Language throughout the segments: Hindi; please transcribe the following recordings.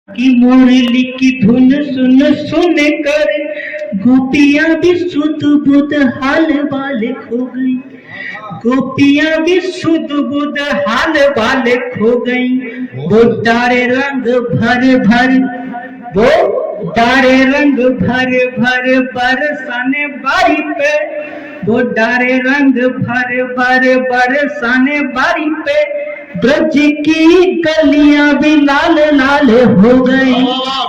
की मुरली की धुन सुन सुन कर गोपियां भी सुध बुध हाल वाले खो गई। गोपियां भी सुध बुध हाल वाले खो गई। वो डारे रंग भर भर, वो डारे रंग भर भर बरसाने बारी पे, वो डारे रंग भर भर बरसाने बारी पे। ब्रज की गलियां भी लाल लाल हो गई।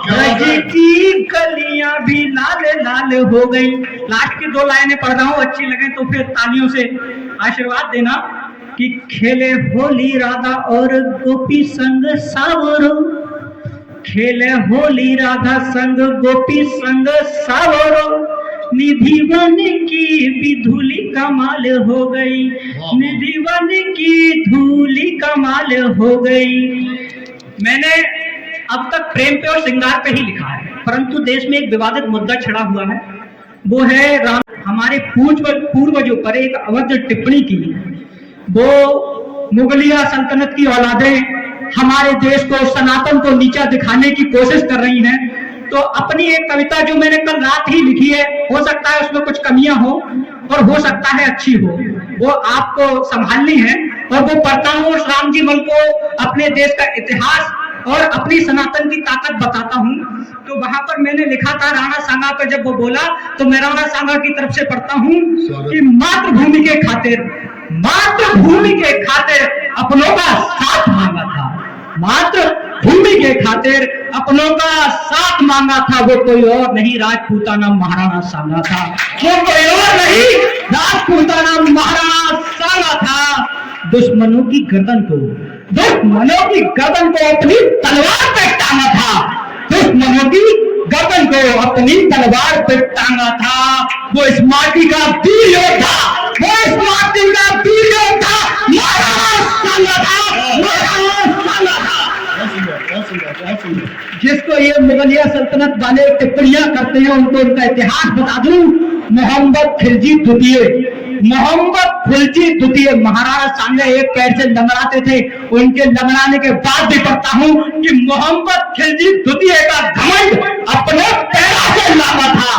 ब्रज की गलियां भी लाल लाल हो गई। लास्ट की दो लाइनें पढ़ रहा हूँ, अच्छी लगे तो फिर तालियों से आशीर्वाद देना। कि खेले होली राधा और गोपी संग सावरो, खेले होली राधा संग गोपी संग सावरो। निधि वन की भी धूली कमाल हो गई, निधि वन की धूली कमाल हो गई। मैंने अब तक प्रेम पे और श्रृंगार पे ही लिखा है, परंतु देश में एक विवादित मुद्दा छिड़ा हुआ है, वो है राम। हमारे पूर्वजों पर एक अवध टिप्पणी की। वो मुगलिया सल्तनत की औलादें हमारे देश को, सनातन को नीचा दिखाने की कोशिश कर रही हैं। तो अपनी एक कविता जो मैंने कल रात ही लिखी है, हो सकता है उसमें कुछ कमियां हो और हो सकता है अच्छी हो, वो आपको संभालनी है। और वो पढ़ता हूँ, राम जी मल को अपने देश का इतिहास और अपनी सनातन की ताकत बताता हूँ। तो वहां पर मैंने लिखा था, राणा सांगा पर जब वो बोला तो मैं राणा सांगा की तरफ से पढ़ता हूँ कि मातृभूमि के खातिर, मातृभूमि के खातिर अपनों का साथ मांगा था। मातृभूमि के खातिर अपनों का साथ मांगा था, वो कोई और नहीं राजपूताना महाराणा सांगा था। वो कोई और नहीं राजपूताना महाराणा सांगा था। दुश्मनों की गर्दन को, दुश्मनों की गर्दन को अपनी तलवार पे टांगा था। दुश्मनों की गर्दन को अपनी तलवार पे टांगा था। वो इस माटी का वीर योद्धा, वो इस माटी का वीर योद्धा महाराणा सांगा था, महाराणा सांगा था। जिसको ये मुगलिया सल्तनत वाले टिप्पणियां करते हैं, उनको उनका इतिहास बता दूं। मोहम्मद खिलजी द्वितीय, मोहम्मद खिलजी द्वितीय महाराणा सांगा एक पैर से लंगड़ाते थे। उनके लंगड़ाने के बाद भी पढ़ता हूं कि मोहम्मद खिलजी द्वितीय का घमंड अपने पैरों से लांगा था।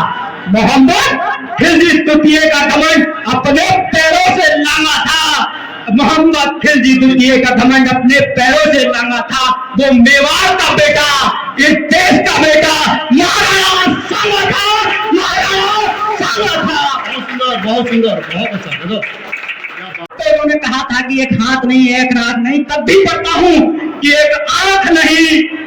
मोहम्मद खिलजी द्वितीय का घमंड अपने पैरों से लांगा था। मोहम्मद खिलजी द्वितीय का घमंड अपने पैरों से लांगा था। वो मेवाड़ का बेटा, इस देश का बेटा महाराणा सांगा था, महाराणा सांगा था। बहुत सुंदर, बहुत अच्छा। तो उन्होंने कहा था कि एक हाथ नहीं, एक नाक नहीं, तब भी पढ़ता हूँ कि एक आंख नहीं,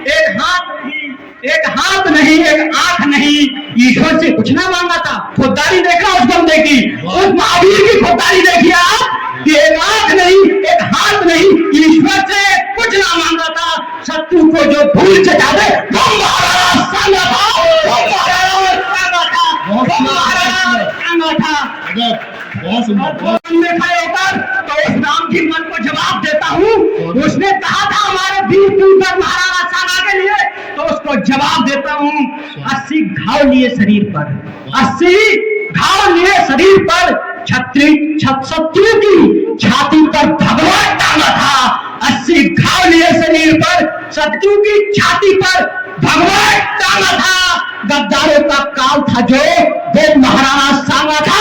एक हाथ नहीं, एक हाथ नहीं, एक आंख नहीं। ईश्वर से कुछ ना मांगा था। खुददारी देखा उस बंदे की, उस महावीर की खुददारी देखिए आप, कि एक आंख नहीं, एक हाथ नहीं, ईश्वर से कुछ ना मांगा था। शत्रु को जो धूल चटा दे वो महाराणा सांगा था, वो महाराणा सांगा था, वो महाराणा सांगा था। बहुत सुंदर। में खड़े होकर तो उस राम जी मन को जवाब देता हूँ। उसने कहा था हमारे वीर पुत्र महाराणा सांगा के लिए, तो उसको जवाब देता हूँ। 80 घाव लिए शरीर पर, 80 घाव लिए शरीर पर, शत्रु की छाती पर भगवा टांगा था। 80 घाव लिए शरीर पर, शत्रु की छाती पर भगवा टांगा था। गद्दारों का काल था जो, वो महाराणा सांगा था,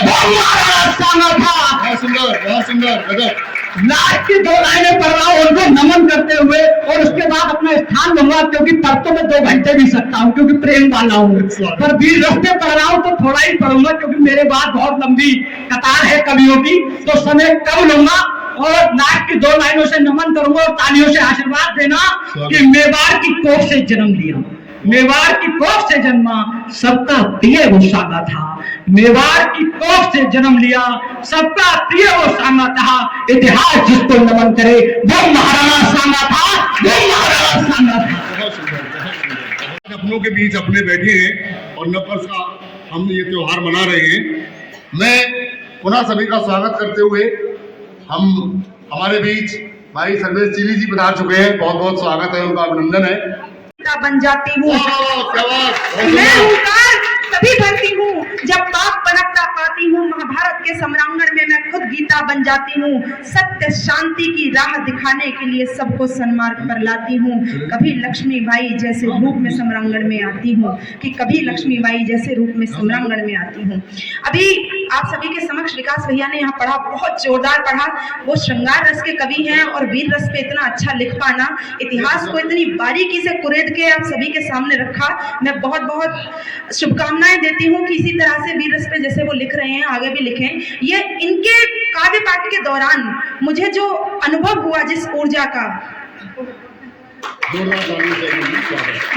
वो महाराणा सांगा था। बहुत सुंदर, बहुत सुंदर। लास्ट की दो लाइनें पढ़ रहा हूँ उनको नमन करते हुए, और उसके बाद अपना स्थान लूंगा, क्योंकि पढ़ तो मैं 2 घंटे भी सकता हूँ क्योंकि प्रेम वाला हूँ, पर वीर रस्ते पढ़ रहा हूँ तो थोड़ा ही पढ़ूंगा, क्योंकि मेरे बाद बहुत लंबी कतार है कवियों की, तो समय कम लूंगा। और लास्ट की 2 लाइनों से नमन करूंगा और तालियों से आशीर्वाद देना कि मेवाड़ की कोख से जन्म लिया, मेवाड़ की कोख से जन्मा, सबका प्रिय वो सांगा था। मेवाड़ की कोख से जन्म लिया, सबका प्रिय वो सांगा था। इतिहास जिसको नमन करे वो महाराणा सांगा था, वो महाराणा सांगा था। अपनों के बीच अपने बैठे हैं और नववर्ष का हम ये त्योहार मना रहे हैं। मैं पुनः सभी का स्वागत करते हुए, हमारे बीच भाई सर्वेश चिली जी पधार चुके हैं। बहुत बहुत स्वागत है, उनका अभिनंदन है। बन जाती हूँ तभी भरती हूँ जब पाप पनपता पाती हूँ। महाभारत के सम्रांगण में मैं खुद गीता बन जाती हूँ। सत्य शांति की राह दिखाने के लिए सबको सन्मार्ग पर लाती हूँ। कभी लक्ष्मीबाई जैसे रूप में सम्रांगण में आती हूँ कि कभी लक्ष्मीबाई जैसे रूप में सम्रांगण में आती हूँ। अभी आप सभी के समक्ष विकास भैया ने यहाँ पढ़ा, बहुत जोरदार पढ़ा। वो श्रृंगार रस के कवि हैं और वीर रस पे इतना अच्छा लिख पाना, इतिहास को इतनी बारीकी से कुरेद के आप सभी के सामने रखा। मैं बहुत बहुत शुभकामनाएं देती हूँ कि इसी तरह से वीर रस पे जैसे वो लिख रहे हैं आगे भी लिखें। ये इनके काव्य पाठ के दौरान मुझे जो अनुभव हुआ जिस ऊर्जा का,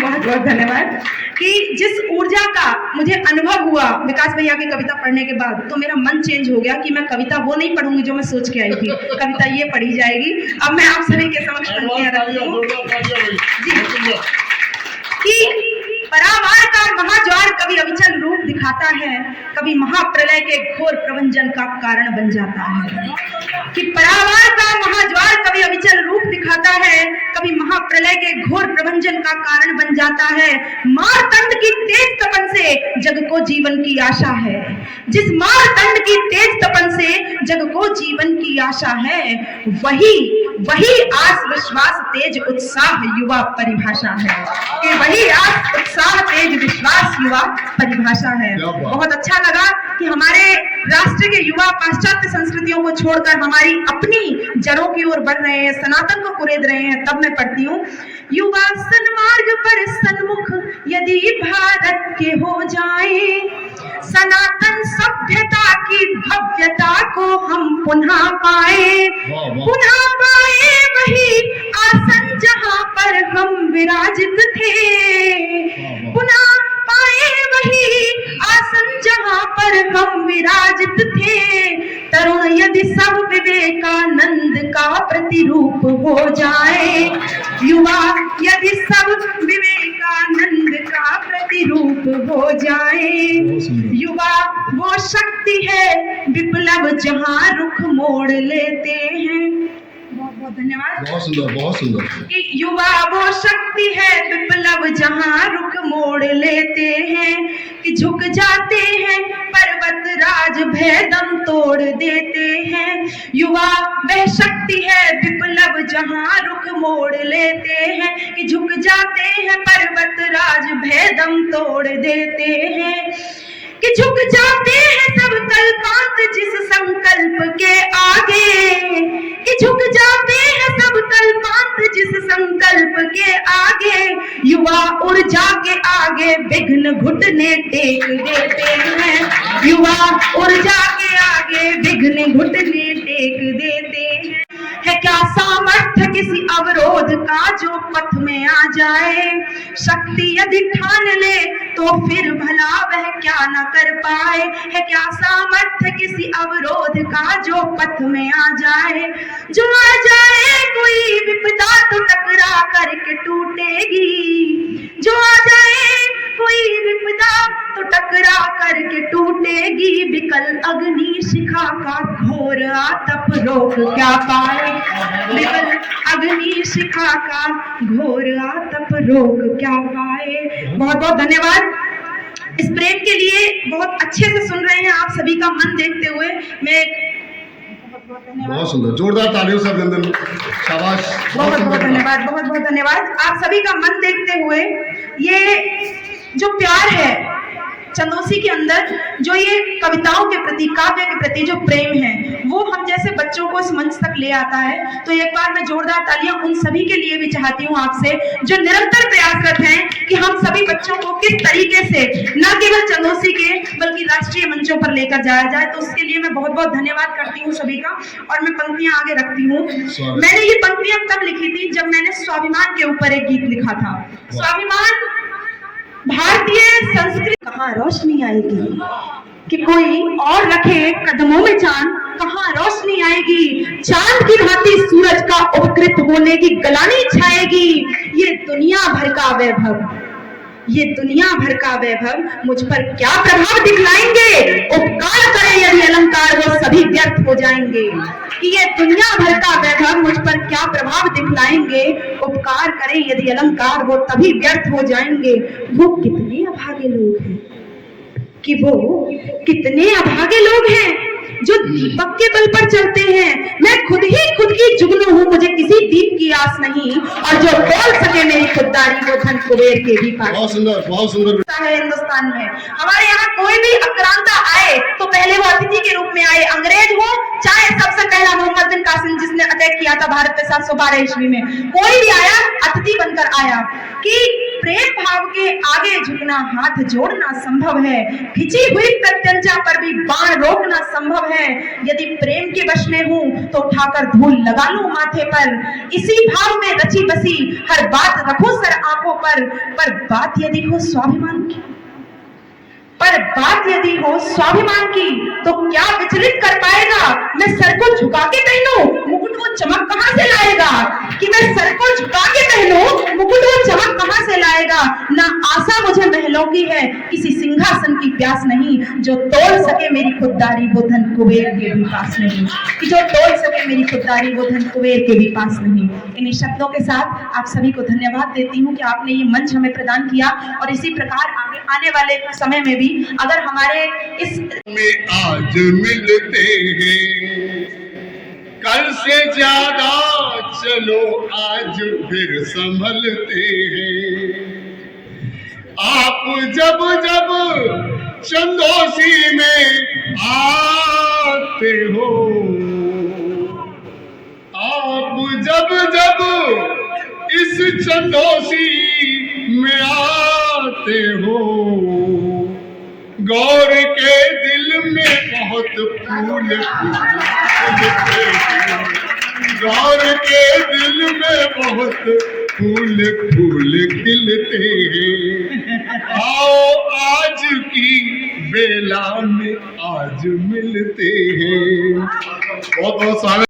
बहुत बहुत धन्यवाद, कि जिस ऊर्जा का मुझे अनुभव हुआ विकास भैया की कविता पढ़ने के बाद, तो मेरा मन चेंज हो गया कि मैं कविता वो नहीं पढ़ूंगी जो मैं सोच के आई थी, कविता ये पढ़ी जाएगी। अब मैं आप सभी के समक्ष पंक्तियां रखती हूँ कि परावार का महाज्वार कभी अविचल रूप दिखाता है, कभी महाप्रलय के घोर प्रवंजन का कारण बन जाता है। कि परावार का महाज्वार कभी अविचल रूप दिखाता है, कभी महाप्रलय के घोर प्रवंजन का कारण बन जाता है। मारतंड की तेज तपन से जग को जीवन की आशा है, जिस मारतंड की तेज तपन से जग को जीवन की आशा है, वही आस विश्वास तेज उत्साह युवा परिभाषा है। कि वही आस उत्साह तेज विश्वास युवा परिभाषा है। बहुत अच्छा लगा कि हमारे राष्ट्र के युवा पाश्चात्य संस्कृतियों को छोड़कर हमारी अपनी जड़ों की ओर बढ़ रहे हैं, सनातन को कुरेद रहे हैं। तब मैं पढ़ती हूँ, युवा सन्मार्ग पर सन्मुख यदि भारत के हो जाए, सनातन सभ्यता की भव्यता को हम पुनः पाए वही आसन जहां पर हम विराजित थे, पुनः पाए वही आसन जहां पर हम विराजित थे। तरुण यदि सब विवेकानंद का प्रतिरूप हो जाए, युवा यदि सब विवेकानंद का प्रतिरूप हो जाए, युवा वो शक्ति है विप्लव जहां रुख मोड़ लेते हैं। बहुत बहुत धन्यवाद। बहुत सुंदर, बहुत सुंदर। कि युवा वो शक्ति है विप्लव जहां रुख मोड़ लेते हैं, कि झुक जाते हैं पर्वत राज भेदम तोड़ देते हैं। युवा वह शक्ति है विप्लव जहां रुख मोड़ लेते हैं, कि झुक जाते हैं पर्वत राज भेदम तोड़ देते हैं, कि झुक जाते हैं सब कल्पांत जिस संकल्प के आगे, कि झुक जाते हैं सब कल्पांत जिस संकल्प के आगे। युवा ऊर्जा के आगे विघ्न घुटने टेक देते हैं, युवा ऊर्जा के आगे विघ्न घुटने टेक देते हैं। है क्या सामर्थ्य किसी अवरोध का जो पथ में आ जाए, शक्ति यदि ठान ले तो फिर भला वह क्या न कर पाए। है क्या सामर्थ्य किसी अवरोध का जो पथ में आ जाए, जो आ जाए कोई विपदा तो टकरा करके टूटेगी, जो आ जाए कोई विपदा तो टकरा करके टूटेगी। विकल अग्नि शिखा का घोर आतप रोक क्या पाए, विकल अग्नि शिखा का घोर आतप रोक क्या पाए। बहुत बहुत धन्यवाद इस प्रेम के लिए, बहुत अच्छे से सुन रहे हैं आप सभी का मन देखते हुए। मैं बहुत सुंदर, जोरदार तालियों से अभिनंदन, शाबाश। बहुत बहुत धन्यवाद, बहुत बहुत धन्यवाद आप सभी का मन देखते हुए। ये जो प्यार है चंदोसी के अंदर, जो ये कविताओं के प्रति, काव्य के प्रति जो प्रेम है, वो हम जैसे बच्चों को इस मंच तक ले आता है। तो एक बार मैं जोरदार तालियां उन सभी के लिए भी चाहती हूँ आपसे, जो निरंतर प्रयासरत हैं कि हम सभी बच्चों को किस तरीके से न केवल चंदोसी के बल्कि राष्ट्रीय मंचों पर लेकर जाया जाए। तो उसके लिए मैं बहुत बहुत धन्यवाद करती हूँ सभी का। और मैं पंक्तियां आगे रखती हूँ। मैंने ये पंक्तियां तब लिखी थी जब मैंने स्वाभिमान के ऊपर एक गीत लिखा था। स्वाभिमान भारतीय संस्कृति। कहाँ रोशनी आएगी कि कोई और रखे कदमों में चांद, कहाँ रोशनी आएगी चांद की भांति सूरज का उपकृत होने की गलानी छाएगी। ये दुनिया भर का वैभव, ये दुनिया भर का वैभव मुझ पर क्या प्रभाव दिखलाएंगे। उपकार करें यदि अलंकार वो सभी व्यर्थ हो जाएंगे। कि ये दुनिया भर का वैभव मुझ पर क्या प्रभाव दिखलाएंगे। उपकार करें यदि अलंकार वो तभी व्यर्थ हो जाएंगे। वो कितने अभागे लोग हैं, कि वो कितने अभागे लोग हैं जो दीपक के बल पर चलते हैं। मैं खुद की जुगनू हूँ, मुझे किसी दीप की आस नहीं, और जो बोल सके मेरी खुददारी वो धन कुबेर के भी पास। बहुत सुंदर, बहुत सुंदर है हिंदुस्तान में हमारे यहाँ कोई भी आक्रांता आए तो पहले वो अतिथि के रूप में आए, अंग्रेज हो चाहे सबसे पहला मोहम्मद बिन कासिम जिसने अटैक किया था भारत पे 712 ईस्वी में, कोई भी आया अतिथि बनकर आया। कि प्रेम भाव के आगे झुकना, हाथ जोड़ना संभव है, खिंची हुई प्रत्यंचा पर भी बाण रोकना संभव है। यदि प्रेम के वश में हूं तो उठाकर धूल लगा लूं माथे पर, इसी भाव में रची बसी हर बात रखो सर आंखों पर बात यदि हो स्वाभिमान की, तो क्या विचलित कर पाएगा? मैं सर को झुका के पहनूं, मुकुट वो चमक कहां से लाएगा? कि मैं सर को झुका के पहनूं, मुकुट वो चमक कहां से लाएगा? ना आशा मुझे महलों की है, किसी सिंहासन की प्यास नहीं, जो तोड़ सके मेरी खुददारी वो धन कुबेर के भी पास नहीं, कि जो तोड़ सके मेरी खुददारी वो धन कुबेर के भी पास नहीं। इन्हीं शब्दों के साथ आप सभी को धन्यवाद देती हूँ कि आपने ये मंच हमें प्रदान किया, और इसी प्रकार आगे आने वाले समय में भी अगर हमारे इस में आज मिलते हैं, कल से ज्यादा चलो आज फिर संभलते हैं। आप जब जब चंदोसी में आते हो, आप जब जब इस चंदोसी में आते हो, गौर के दिल में बहुत फूल खिलते हैं, गौर के दिल में बहुत फूल खिलते हैं। आओ आज की बेला में आज मिलते हैं। बहुत बहुत स्वागत।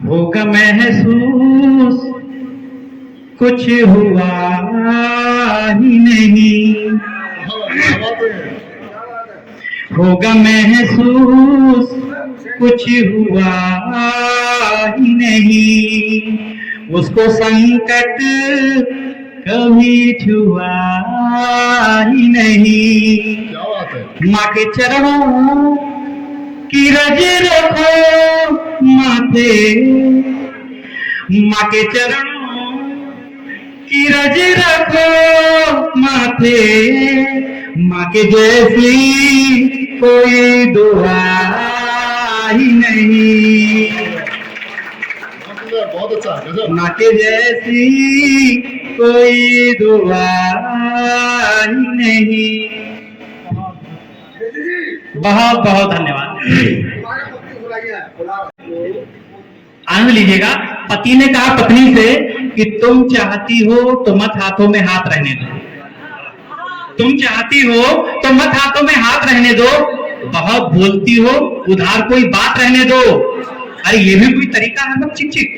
होगा महसूस कुछ हुआ ही नहीं, होगा महसूस कुछ हुआ ही नहीं, उसको संकट कभी छुआ ही नहीं। माँ के चरणों की रज रखो माथे, माँ के चरणों की रज रखो माथे, माँ के जैसी कोई दुआ ही नहीं, बहुत अच्छा। माँ के जैसी कोई दुआ ही नहीं। बहुत बहुत धन्यवाद। आनंद लीजिएगा। पति ने कहा पत्नी से कि तुम चाहती हो तो मत हाथों में हाथ रहने दो, तुम चाहती हो तो मत हाथों में हाथ रहने दो, बहुत बोलती हो उधार कोई बात रहने दो। अरे ये भी कोई तरीका है? मत चिक चिक,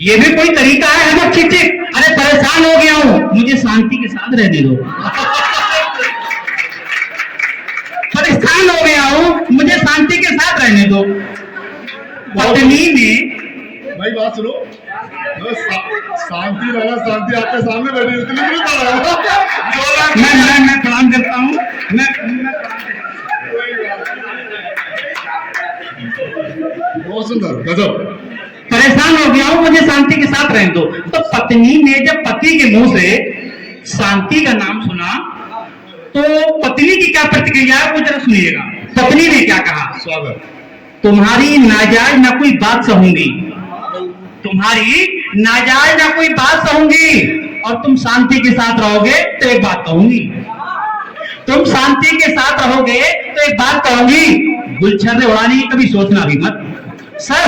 ये भी कोई तरीका है? मत चिक चिक। अरे परेशान हो गया हूं, मुझे शांति के साथ रहने दो। परेशान हो गया हूं, मुझे शांति के साथ रहने दो। पत्नी ने भाई बात सुनो, शांति वाला शांति आपके सामने बैठी है, इसलिए नहीं पा रहा। मैं प्रणाम करता हूँ। बहुत सुंदर, गजब। परेशान हो गया हूँ, मुझे शांति के साथ रहने दो। तो पत्नी ने जब पति के मुंह से शांति का नाम सुना तो पत्नी की क्या प्रतिक्रिया है वो जरा सुनिएगा। पत्नी ने क्या कहा? स्वागत। तुम्हारी नाजायज ना कोई बात सहूंगी, तुम्हारी नाजायज ना कोई बात सहूंगी, और तुम शांति के साथ रहोगे तो एक बात कहूंगी, तुम शांति के साथ रहोगे तो एक बात कहूंगी, गुलछर्रे उड़ाने की कभी सोचना भी मत। सर,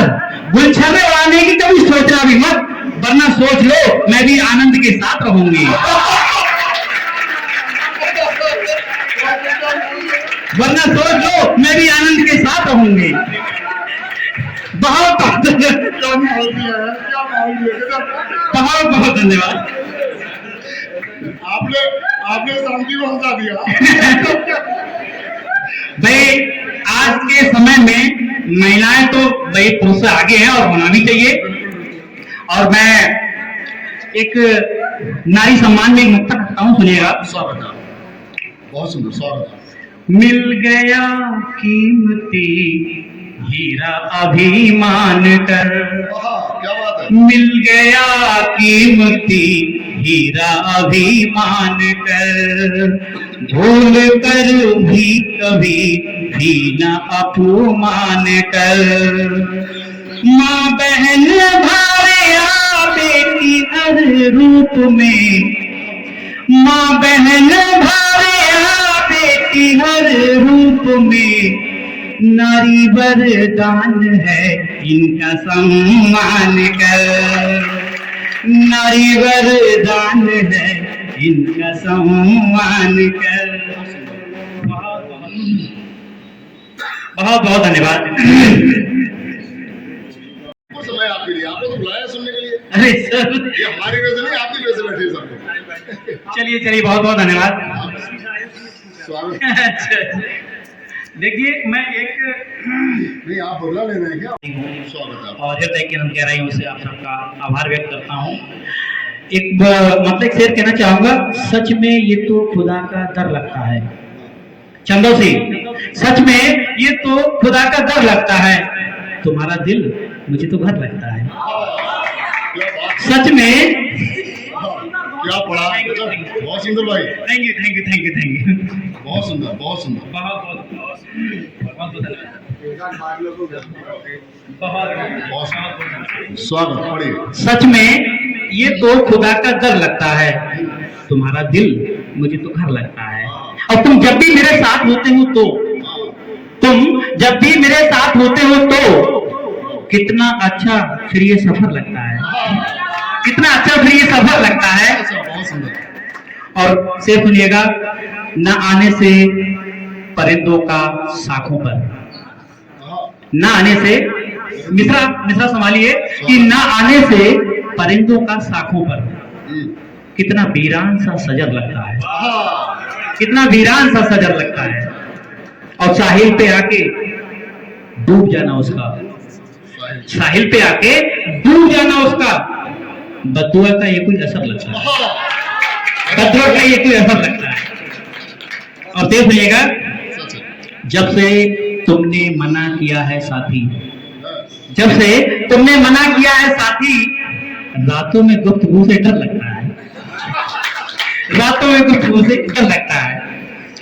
गुलछर्रे उड़ाने की कभी सोचना भी मत, वरना सोच लो मैं भी आनंद के साथ रहूंगी, वरना सोच लो मैं भी आनंद के साथ रहूंगी। बहुत बहुत बहुत धन्यवाद। आपने शांति को हंसा दिया। भाई आज के समय में महिलाएं तो भाई पुरुष से आगे हैं और होना भी चाहिए। और मैं एक नारी सम्मान में एक मुक्तक रखता हूँ, सुनिएगा। स्वागत है, बहुत सुंदर, स्वागत है। मिल गया कीमती हीरा अभिमान कर, क्या बात है। मिल गया कीमती हीरा अभिमान कर, भूल कर भी कभी भी न अपमान कर। माँ बहन भारे बेटी हर रूप में, माँ बहन भारे बेटी हर रूप में, नारी वरदान है इनका सम्मान कर, नारी वरदान है इनका सम्मान कर। बहुत बहुत धन्यवाद। समय आपके लिए, आपको तो बुलाया सुनने के लिए। अरे सर, ये हमारी वजह से नहीं, आपकी वजह से बैठे सब लोग। चलिए चलिए, बहुत बहुत धन्यवाद। स्वागत। देखिए, मैं एक नहीं, आप बोला ले रहे हैं क्या? स्वागत है। और हृदय की अनंत गहराइयों से आप सबका आभार व्यक्त करता हूँ। एक मतलब एक शेर कहना चाहूंगा, सच में ये तो खुदा का डर लगता है। चंदो सिंह, सच में ये तो खुदा का डर लगता है, तुम्हारा दिल मुझे तो घर लगता है। सच में क्या पढ़ा, बहुत सुंदर भाई। Thank you thank you thank you thank you. बहुत सुंदर, बहुत सुंदर। बहुत बहुत स्वागत, पढ़िए। सच में ये तो खुदा का डर लगता है, तुम्हारा दिल मुझे तो घर लगता है। और तुम जब भी मेरे साथ होते हो तो, तुम जब भी मेरे साथ होते हो तो कितना अच्छा फिर ये सफर लगता है, कितना अच्छा फिर ये सफर लगता है। बहुत सुंदर। और से सुनिएगा, न आने से परिंदों का शाखों पर, न आने से, मिश्रा मिश्रा संभालिए, कि न आने से परिंदों का शाखों पर कितना वीरान सा सजर लगता है, कितना वीरान सा सजर लगता है। और साहिल पे आके डूब जाना उसका, साहिल पे आके डूब जाना उसका, बदुआ का ये कोई असर लगता है, बदुआ का ये कोई असर लगता है। और देख लीजिएगा, जब से तुमने मना किया है साथी, जब से तुमने मना किया है साथी, रातों में गुफ्तगू से डर लगता है, रातों में गुफ्तगू से डर लगता है।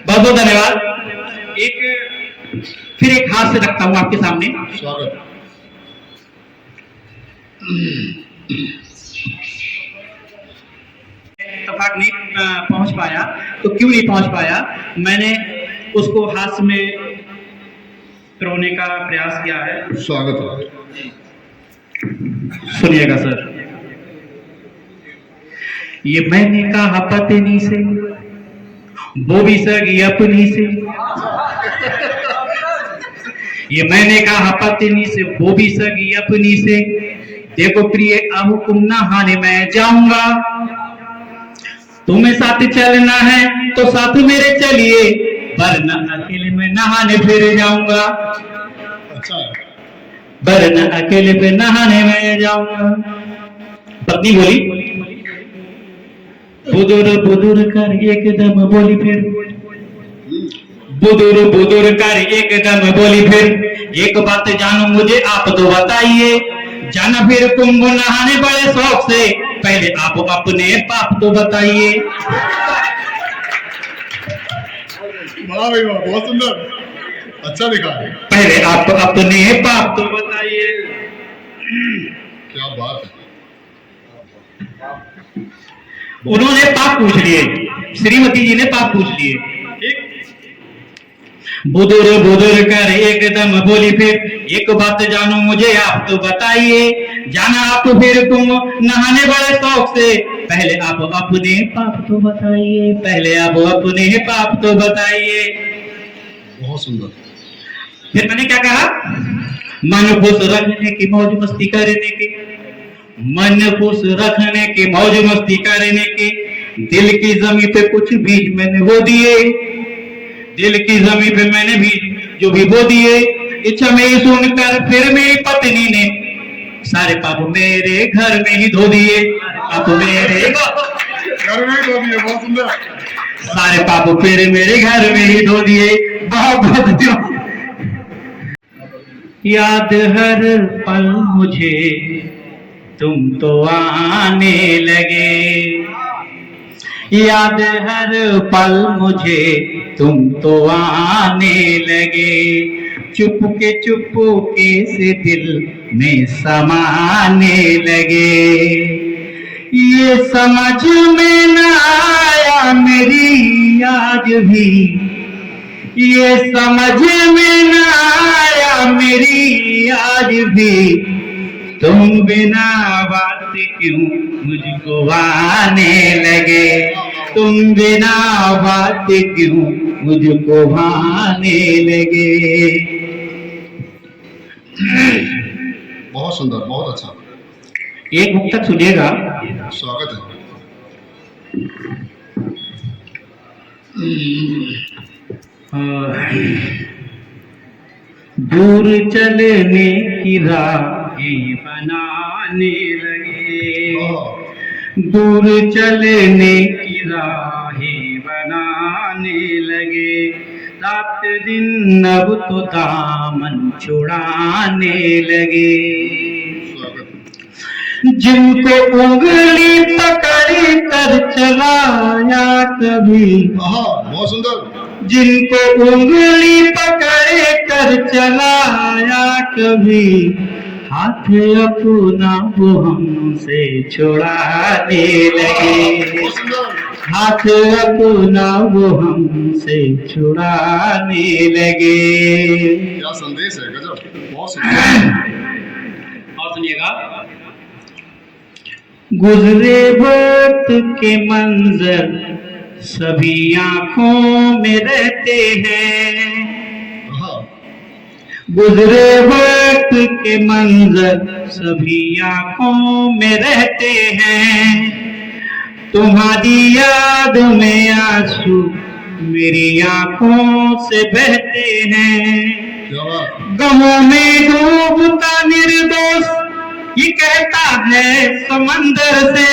बहुत बहुत धन्यवाद। एक फिर एक हाथ से रखता हूं आपके सामने। स्वागत। इत्तेफाक नहीं पहुंच पाया, तो क्यों नहीं पहुंच पाया, मैंने उसको हाथ में पिरोने का प्रयास किया है। स्वागत है। सुनिएगा सर, ये मैंने कहा पत्नी से, वो भी सगी अपनी से, ये मैंने कहा पत्नी से, वो भी सगी अपनी से, देखो प्रिय अब तुम नहाने मैं जाऊंगा, तुम्हें साथ चलना है तो साथ मेरे चलिए, वरना अकेले में नहाने फिर जाऊंगा, अच्छा, वरना अकेले पे नहाने में जाऊंगा। पत्नी बोली, बुदुर बुदुर कर एकदम बोली फिर, बुदुर बुदुर कर एकदम बोली फिर, एक बात जानू मुझे आप तो बताइए, जाना फिर कुंभ नहाने बड़े शौक से, पहले आप अपने पाप तो बताइए। वाह भाई वाह, बहुत सुंदर, अच्छा लिखा है। पहले आप अपने पाप तो बताइए। क्या बात है। उन्होंने पाप पूछ लिए, श्रीमती जी ने पाप पूछ लिए, ठीक। बुदुर बुदुर कर एकदम बोली फिर, एक बात जानू मुझे आप तो बताइए, जाना आप फिर तुम नहाने बड़े शौक से, पहले आप अपने पाप तो बताइए, पहले आप अपने पाप तो बताइए। बहुत सुंदर। फिर मैंने क्या कहा, मन खुश रखने की मौज मस्ती करने की, मन खुश रखने की मौज मस्ती करने की, दिल की जमीन पे कुछ बीज मैंने बो दिए, दिल की जमीन पे मैंने बीज जो भी बो दिए, इच्छा में सुनकर फिर मेरी पत्नी ने सारे पाप मेरे घर में ही धो दिए। आप मेरे घर में ही धो दिए, बहुत सुंदर। सारे पाप फेरे मेरे घर में ही धो दिए, बहुत बहुत धन्यवाद। याद हर पल मुझे तुम तो आने लगे, याद हर पल मुझे तुम तो आने लगे, चुपके से दिल में समाने लगे। ये समझ में न आया मेरी आज भी, ये समझ में न आया मेरी आज भी, तुम बिना बात क्यों मुझको आने लगे, तुम बिना बात क्यों मुझको आने लगे। बहुत सुंदर, बहुत अच्छा, एक मुक्त तक सुनिएगा। स्वागत है। दूर चलने की राहें बनाने लगे, दूर चलने की राहें बनाने लगे, रात दिन अब तो दामन छुड़ाने लगे। जिनको उंगली पकड़ कर चलाया कभी, बहुत सुंदर, जिनको उंगली पकड़ कर चलाया कभी, हाथ अपना वो हमसे छुड़ाने लगे, हाथ अपना वो हमसे छुड़ाने लगे। क्या संदेश है, गजब, बहुत सुंदर। और सुनिएगा। गुजरे वक्त के मंजर सभी आंखों में रहते हैं, गुजरे वक्त के मंजर सभी आंखों में रहते हैं, तुम्हारी याद में आंसू मेरी आंखों से बहते हैं, गमों में डूबता निर्दोष ये कहता है समंदर से,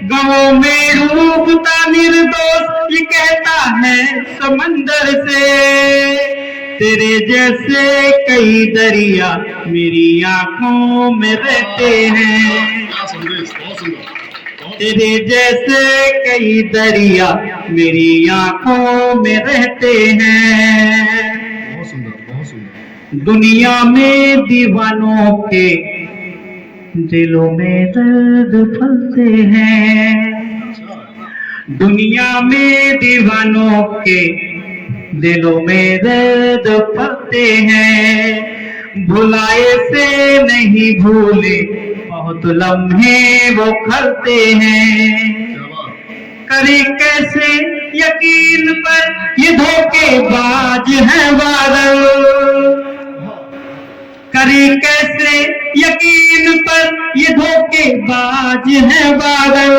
गमों में डूबता निर्दोष ये कहता है समंदर से, तेरे जैसे कई दरिया मेरी आंखों में रहते हैं, तेरे जैसे कई दरिया मेरी आंखों में रहते हैं। बहुत सुंदर, बहुत सुंदर। दुनिया में दीवानों के दिलों में दर्द फलते हैं, दुनिया में दीवानों के दिलों में दर्द फलते हैं, भुलाए से नहीं भूले बहुत लम्हे वो खलते हैं, करे कैसे यकीन पर ये धोखेबाज है बादल, करे कैसे यकीन पर ये धोखेबाज है बादल,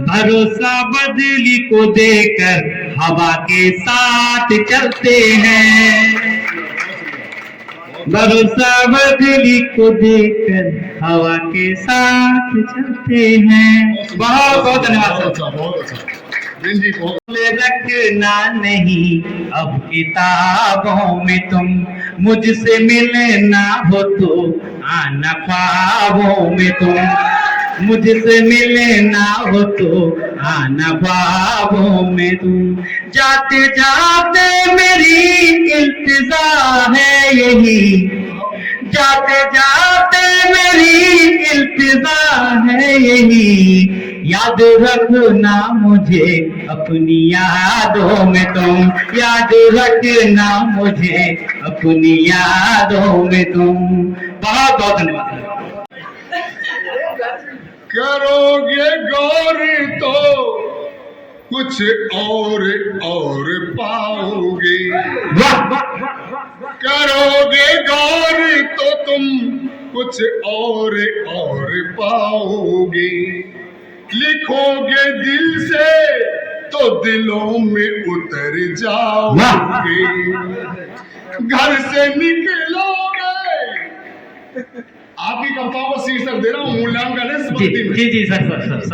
भरोसा बदली को देकर हवा के साथ चलते हैं, भरोसा बदली को देकर हवा के साथ चलते हैं। बहुत बहुत धन्यवाद। रखना नहीं अब किताबों में तुम, मुझसे मिलना हो तो आना ख्वाबों में तुम, मुझसे मिलना हो तो आना ख्वाबों में तुम, जाते जाते मेरी इल्तिजा है यही, जाते जाते मेरी इल्तिजा है यही, याद रखना मुझे अपनी यादों में तुम, याद रखना मुझे अपनी यादों में तुम। बहुत बहुत धन्यवाद। करोगे गौर तो कुछ और पाओगे, करोगे गौर तो तुम कुछ और पाओगे, लिखोगे दिल से तो दिलों में उतर जाओगे, घर से निकलोगे आपकी कविताओं को शीर्षक दे रहा हूँ मूल्यांकन है इस जी पंक्ति में। जी जी सर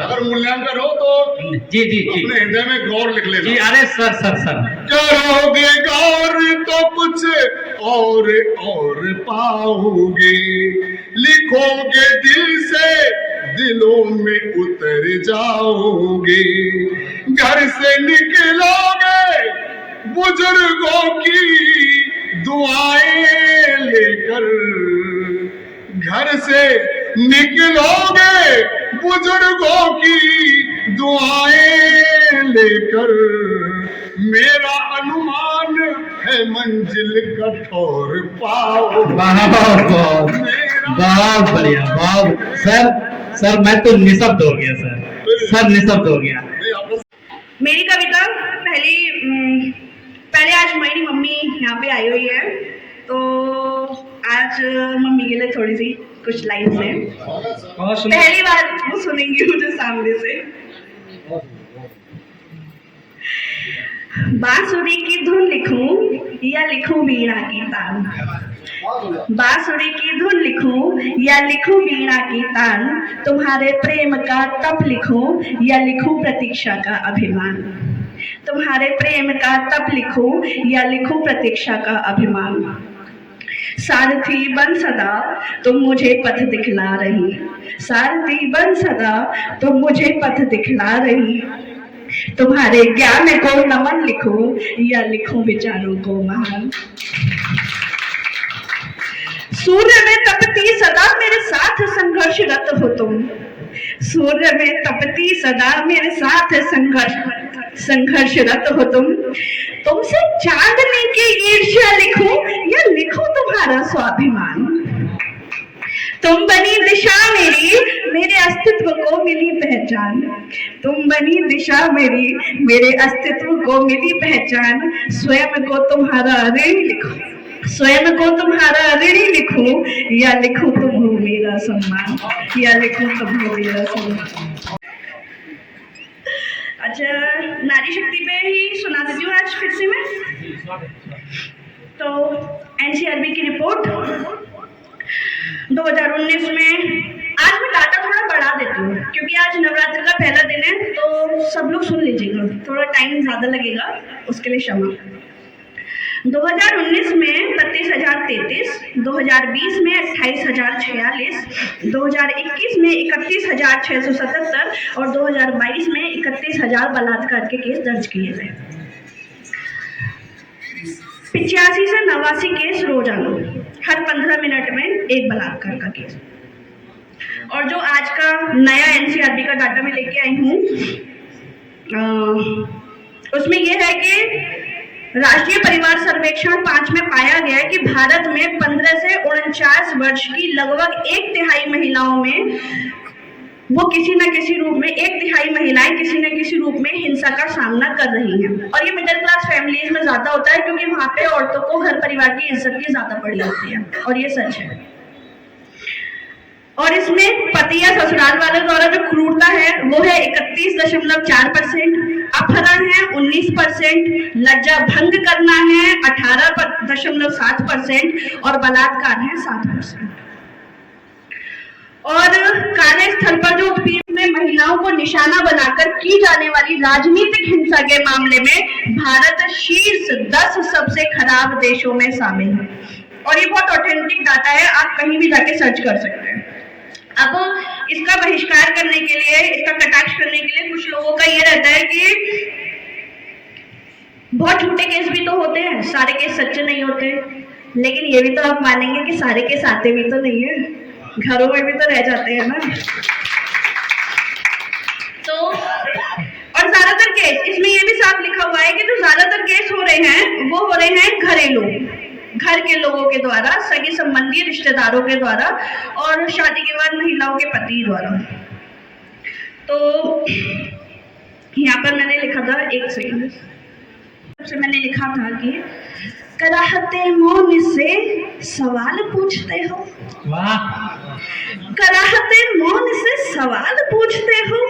अगर मूल्यांकन हो तो जी जी जी अपने हृदय में गौर लिख लेना। जी अरे सर करोगे गौर तो कुछ और पाओगे, लिखोगे दिल से दिलों में उतर जाओगे। घर से निकलोगे बुजुर्गों की दुआएं लेकर, घर से निकलोगे बुजुर्गों की दुआएं लेकर। मेरा अनुमान है मंजिल कठोर पाओ। बहुत बढ़िया बहुत सर मैं तो निशब्द हो गया सर निशब्द हो गया। मेरी कविता पहले आज मेरी मम्मी यहाँ पे आई हुई है, तो आज मम्मी के लिए थोड़ी सी कुछ लाइन्स हैं। पहली बार वो सुनेंगी मुझे सामने से। बांसुरी की धुन लिखूं या लिखूं वीणा की तान, बांसुरी की धुन लिखूं या लिखूं वीणा की तान, तुम्हारे प्रेम का तप लिखूं या लिखूं प्रतीक्षा का अभिमान, तुम्हारे प्रेम का तप लिखूं या लिखूं प्रतीक्षा का अभिमान। सारथी बन सदा तुम मुझे पथ दिखला रही, सारथी बन सदा तुम मुझे पथ दिखला रही, तुम्हारे ज्ञान को नमन लिखूं या लिखूं विचारों को महान। सूर्य में तपती सदा मेरे साथ संघर्षरत हो तुम, सूर्य में तपती सदा मेरे साथ संघर्षरत हो तुमसे चांदनी की ईर्ष्या लिखूं या लिखूं तुम्हारा स्वाभिमान। तुम बनी दिशा मेरे अस्तित्व को मिली पहचान, तुम बनी दिशा मेरे अस्तित्व को मिली पहचान। स्वयं को तुम्हारा ऋण लिखूं, स्वयं को तुम्हारा ऋणी लिखूं या लिखूं तुम हो मेरा सम्मान, या लिखूं तुम हो मेरा सम्मान। अच्छा, नारी शक्ति पे ही सुना देती हूँ आज फिर से मैं। तो एनसीआरबी की रिपोर्ट 2019 में, आज मैं डाटा थोड़ा बढ़ा देती हूँ क्योंकि आज नवरात्र का पहला दिन है, तो सब लोग सुन लीजिएगा, थोड़ा टाइम ज़्यादा लगेगा, उसके लिए क्षमा। 2019 में 32,033, 2020 में 28,046, 2021 में 31,677 और 2022 में 31,000 बलात्कार के केस दर्ज किए गए। 85 से 89 केस रोजाना, हर 15 मिनट में एक बलात्कार का केस। और जो आज का नया एनसीआरबी का डाटा मैं लेके आई हूँ, उसमें यह है कि राष्ट्रीय परिवार सर्वेक्षण 5 में पाया गया है कि भारत में 15 से 49 वर्ष की लगभग 1/3 महिलाओं में वो किसी न किसी रूप में, 1/3 महिलाएं किसी न किसी रूप में हिंसा का सामना कर रही हैं। और ये मिडिल क्लास फैमिलीज में ज्यादा होता है क्योंकि वहां पे औरतों को घर परिवार की इज्जत की ज्यादा पड़ी होती है, और ये सच है। और इसमें पति या ससुराल वालों द्वारा जो क्रूरता है वो है 31.4%, अपहरण है 19%, लज्जा भंग करना है 18.7% और बलात्कार है 7%। और कार्यस्थल पर जो उत्पीड़न में महिलाओं को निशाना बनाकर की जाने वाली राजनीतिक हिंसा के मामले में भारत शीर्ष 10 सबसे खराब देशों में शामिल है। और ये बहुत ऑथेंटिक डाटा है, आप कहीं भी जाके सर्च कर सकते हैं। अब इसका बहिष्कार करने के लिए, इसका कटाक्ष करने के लिए कुछ लोगों का ये रहता है कि बहुत झूठे केस भी तो होते हैं, सारे केस सच्चे नहीं होते, लेकिन ये भी तो आप मानेंगे कि सारे केस आते भी तो नहीं है, घरों में भी तो रह जाते हैं ना। तो और ज्यादातर केस, इसमें ये भी साफ लिखा हुआ है कि जो ज्यादातर केस हो रहे हैं वो हो रहे हैं घरेलू, घर के लोगों के द्वारा, सगे संबंधी रिश्तेदारों के द्वारा और शादी के बाद महिलाओं के पति द्वारा। तो यहाँ पर मैंने लिखा था, एक सेकंड, सबसे मैंने लिखा था कि कराहते मौन से सवाल पूछते हो, कराहते मौन से सवाल पूछते हो,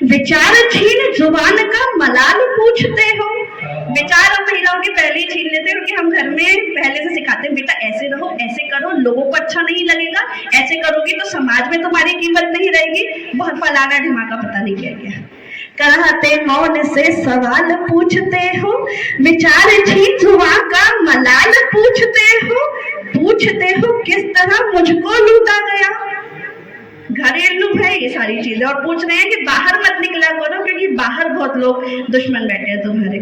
विचार छीन जुबान का मलाल पूछते हो। विचार महिलाओं के पहले ही छीन लेते हैं क्योंकि हम घर में पहले से सिखाते हैं, बेटा ऐसे रहो, ऐसे करो, लोगों को अच्छा नहीं लगेगा, ऐसे करोगी तो समाज में तुम्हारी कीमत नहीं रहेगी, बहुत फलाना ढिमाका पता नहीं क्या क्या। कहते मौन से सवाल पूछते हो, विचार छीन जुआ का मलाल पूछते हो किस तरह मुझको लूटा गया। घरेलू है ये सारी चीजें, और पूछ रहे हैं कि बाहर मत निकला करो क्योंकि बाहर बहुत लोग दुश्मन बैठे हैं तुम्हारे।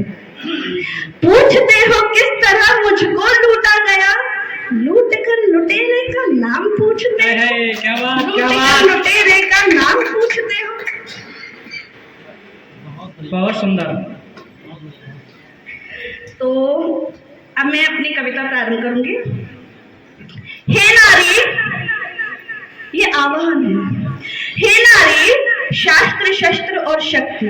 पूछते हो किस तरह मुझको लूटा गया, लूट कर लुटेरे का नाम पूछते हो, क्या बात लुटेरे का नाम पूछते हो। बहुत सुंदर। तो अब मैं अपनी कविता प्रारंभ करूंगी। हे नारी, ये आह्वान है। हे नारी, शास्त्र शस्त्र और शक्ति,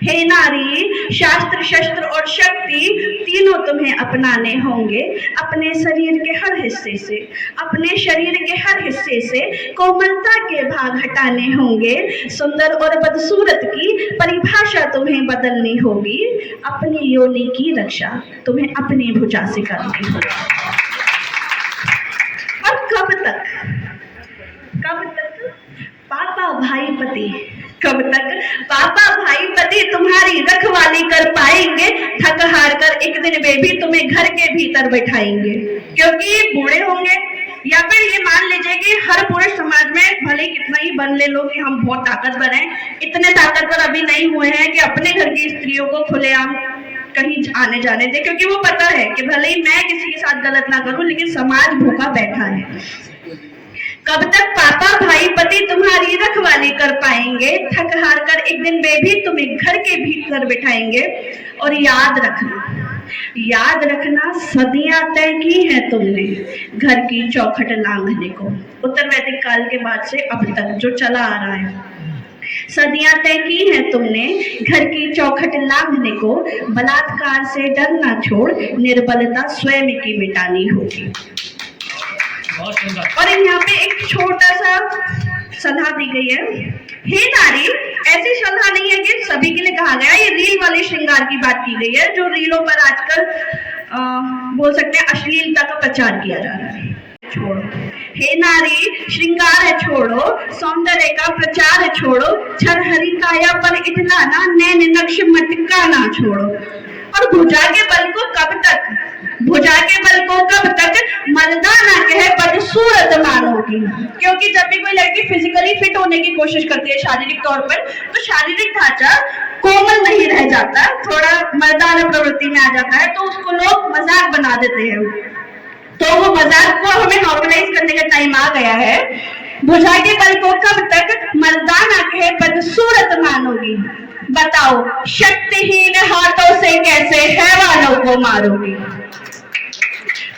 हे नारी, शास्त्र शस्त्र और शक्ति तीनों तुम्हें अपनाने होंगे। अपने शरीर के हर हिस्से से, अपने शरीर के हर हिस्से से कोमलता के भाग हटाने होंगे। सुंदर और बदसूरत की परिभाषा तुम्हें बदलनी होगी। अपनी योनि की रक्षा तुम्हें अपनी भुजा से करनी होगी। और कब तक पापा भाई पति, कब तक पापा भाई पति तुम्हारी रखवाली कर पाएंगे। थक हार कर एक दिन वे भी तुम्हें घर के भीतर बैठाएंगे, क्योंकि बूढ़े होंगे। या फिर ये मान लीजिए कि हर पुरुष समाज में भले कितना ही बन ले लो कि हम बहुत ताकतवर हैं, इतने ताकतवर अभी नहीं हुए हैं कि अपने घर की स्त्रियों को खुलेआम कहीं आने जाने दे, क्योंकि वो पता है कि भले ही मैं किसी के साथ गलत ना करूं लेकिन समाज भूखा बैठा है। कब तक पापा भाई पति तुम्हारी रखवाली कर पाएंगे। थक हार कर एक दिन वे भी तुम्हें घर के भीतर बिठाएंगे। और याद रखना सदियां तय की है तुमने घर की चौखट लांघने को। उत्तर वैदिक काल के बाद से अब तक जो चला आ रहा है, सदियां तय की है तुमने घर की चौखट लांघने को। बलात्कार से डरना छोड़, निर्बलता स्वयं की मिटानी होगी। और यहाँ पे एक छोटा सा सलाह दी गई है। हे नारी, ऐसी सलाह नहीं है कि सभी के लिए कहा गया, ये रील वाले श्रृंगार की बात की गई है, जो रीलों पर आजकल बोल सकते हैं अश्लीलता का प्रचार किया जा रहा है। छोड़ो हे नारी, श्रृंगार है छोड़ो, सौंदर्य का प्रचार है छोड़ो। छरहरी काया पर इतलाना, नैन नक्श मटकाना छोड़ो। और भुजा के बल को कब तक मर्दाना कहे बदसूरत मानोगी। क्योंकि जब भी कोई लड़की फिजिकली फिट होने की कोशिश करती है शारीरिक तौर पर, तो शारीरिक ढांचा कोमल नहीं रह जाता, थोड़ा मर्दाना प्रवृत्ति में आ जाता है, तो उसको लोग मजाक बना देते हैं। तो वो मजाक को हमें नॉर्मलाइज करने का टाइम आ गया है। भुजा के बल को कब तक मर्दाना कहे बदसूरत मानोगी। बताओ, शक्तिहीन हाथों से कैसे हैवानों को मारोगी।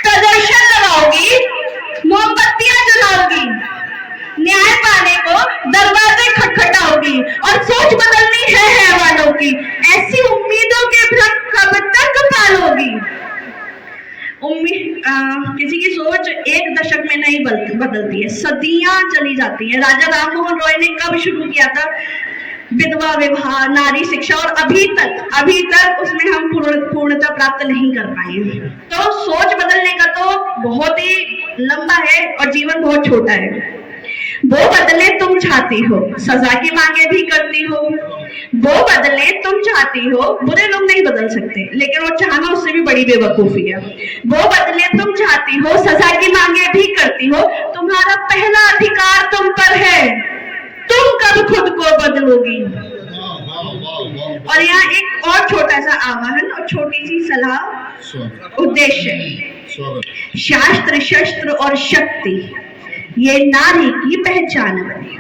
प्रदर्शन लगाओगी, मोमबत्तियां जलाओगी, न्याय पाने को दरवाजे खटखटाओगी, और सोच बदलनी है हैवानों की। ऐसी उम्मीदों के भ्रम कब तक पालोगी। किसी की सोच एक दशक में नहीं बदलती है, सदियां चली जाती है। राजा राममोहन रॉय ने कब शुरू किया था विधवा विवाह, नारी शिक्षा, और अभी तक उसमें हम पूर्णता प्राप्त नहीं कर पाए हैं। तो सोच बदलने का तो बहुत ही लंबा है और जीवन बहुत छोटा है। वो बदले तुम चाहती हो, सजा की मांगे भी करती हो। वो बदले तुम चाहती हो, बुरे लोग नहीं बदल सकते, लेकिन वो चाहना उससे भी बड़ी बेवकूफी है। वो बदले तुम चाहती हो, सजा की मांगे भी करती हो। तुम्हारा पहला अधिकार तुम पर है, तुम कब खुद को बदलोगी। और यहाँ एक और छोटा सा आह्वान और छोटी सी सलाह, उद्देश्य। शास्त्र शस्त्र और शक्ति ये नारी की पहचान बने।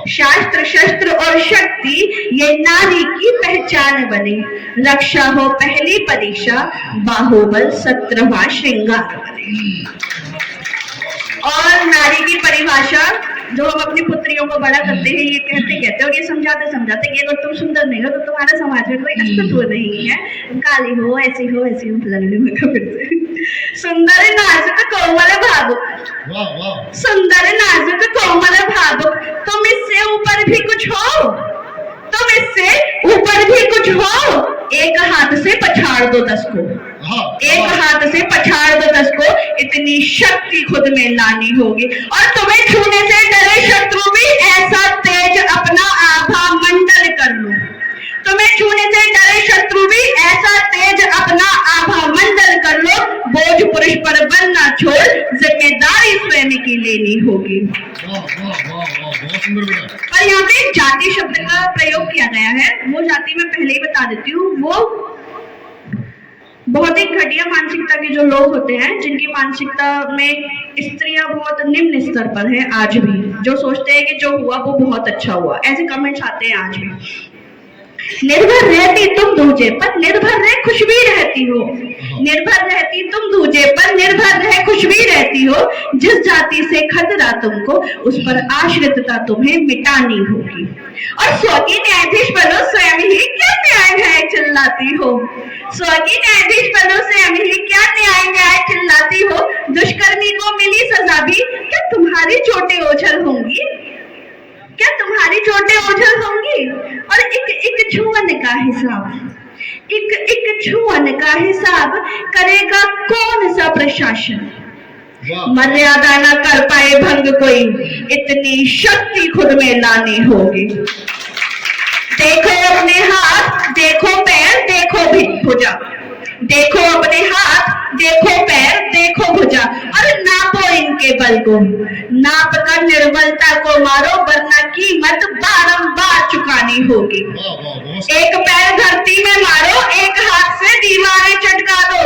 शास्त्र शस्त्र और शक्ति ये नारी की पहचान बने। रक्षा हो पहली परीक्षा, बाहुबल 17वां श्रृंगार बने। और नारी की परिभाषा जो हम अपनी पुत्रियों को बड़ा करते हैं, ये कहते और ये समझाते कि अगर तुम सुंदर नहीं हो तो तुम्हारे समाज में कोई अस्तित्व नहीं है। काली हो, ऐसी हो, सुंदर नाजुक कोमल भावुक, सुंदर नाजुक कोमल भावुक, तुम इससे ऊपर भी कुछ हो, तुम इससे ऊपर भी कुछ हो। एक हाथ से पछाड़ दो 10 को, हाँ, एक हाथ से पछाड़ दो 10 को, इतनी शक्ति खुद में लानी होगी। और तुम्हें छूने से डरे शत्रु भी ऐसा तेज अपना आभा मंडल कर लो। तुम्हें छूने से डरे शत्रु भी ऐसा तेज अपना आभा मंडल कर लो। बोझ पुरुष पर बनना छोड़, जिम्मेदारी स्वयं की लेनी होगी। वाह वाह वाह वाह, बहुत सुंदर बेटा। और यहाँ पे जाति शब्द का प्रयोग किया गया है। वो जाति मैं पहले ही बता देती हूँ, वो बहुत ही घटिया मानसिकता के जो लोग होते हैं, जिनकी मानसिकता में स्त्रियां बहुत निम्न स्तर पर है आज भी, जो सोचते हैं कि जो हुआ वो बहुत अच्छा हुआ, ऐसे कमेंट्स आते हैं आज भी। निर्भर रहती तुम दूजे पर, निर्भर रह खुश भी रहती हो। निर्भर रहती तुम दूजे पर, निर्भर रह खुश भी रहती हो। जिस जाति से खतरा तुमको, उस पर आश्रितता तुम्हें मिटानी होगी। और स्व की न्यायाधीश बनो, स्वयं ही क्या न्याय चिल्लाती हो। स्व की न्यायाधीश बनो, स्वयं ही क्या न्याय चिल्लाती हो। दुष्कर्मी को मिली सजा भी क्या तुम्हारी चोटें ओझल होंगी? क्या तुम्हारी चोटें ओझल होंगी? और एक छुअन का हिसाब, एक छुअन का हिसाब करेगा कौन सा प्रशासन? मर्यादा न कर पाए भंग कोई, इतनी शक्ति खुद में लानी होगी। देखो अपने हाथ, देखो पैर, देखो भुजा। देखो अपने हाथ, देखो पैर, देखो भुजा, और नापो इनके बल को। नाप कर निर्बलता को मारो, वरना कीमत बारंबार चुकानी होगी। एक पैर धरती में मारो, एक हाथ से दीवारें चटका दो।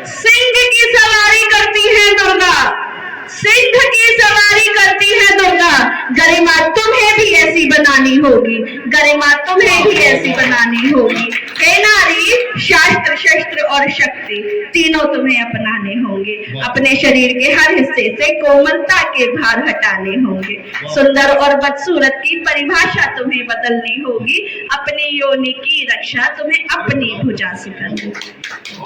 सिंह की सवारी करती है दुर्गा, सिंह की सवारी करती है दुर्गा। गरिमा तुम्हें भी ऐसी बनानी होगी, गरिमा तुम्हें भी ऐसी बनानी होगी। हे नारी, शास्त्र शस्त्र और शक्ति तीनों तुम्हें अपनाने होंगे। अपने शरीर के हर हिस्से से कोमलता के भार हटाने होंगे। सुंदर और बदसूरत की परिभाषा तुम्हें बदलनी होगी। अपनी योनि की रक्षा तुम्हें अपनी भुजा से करनी होगी।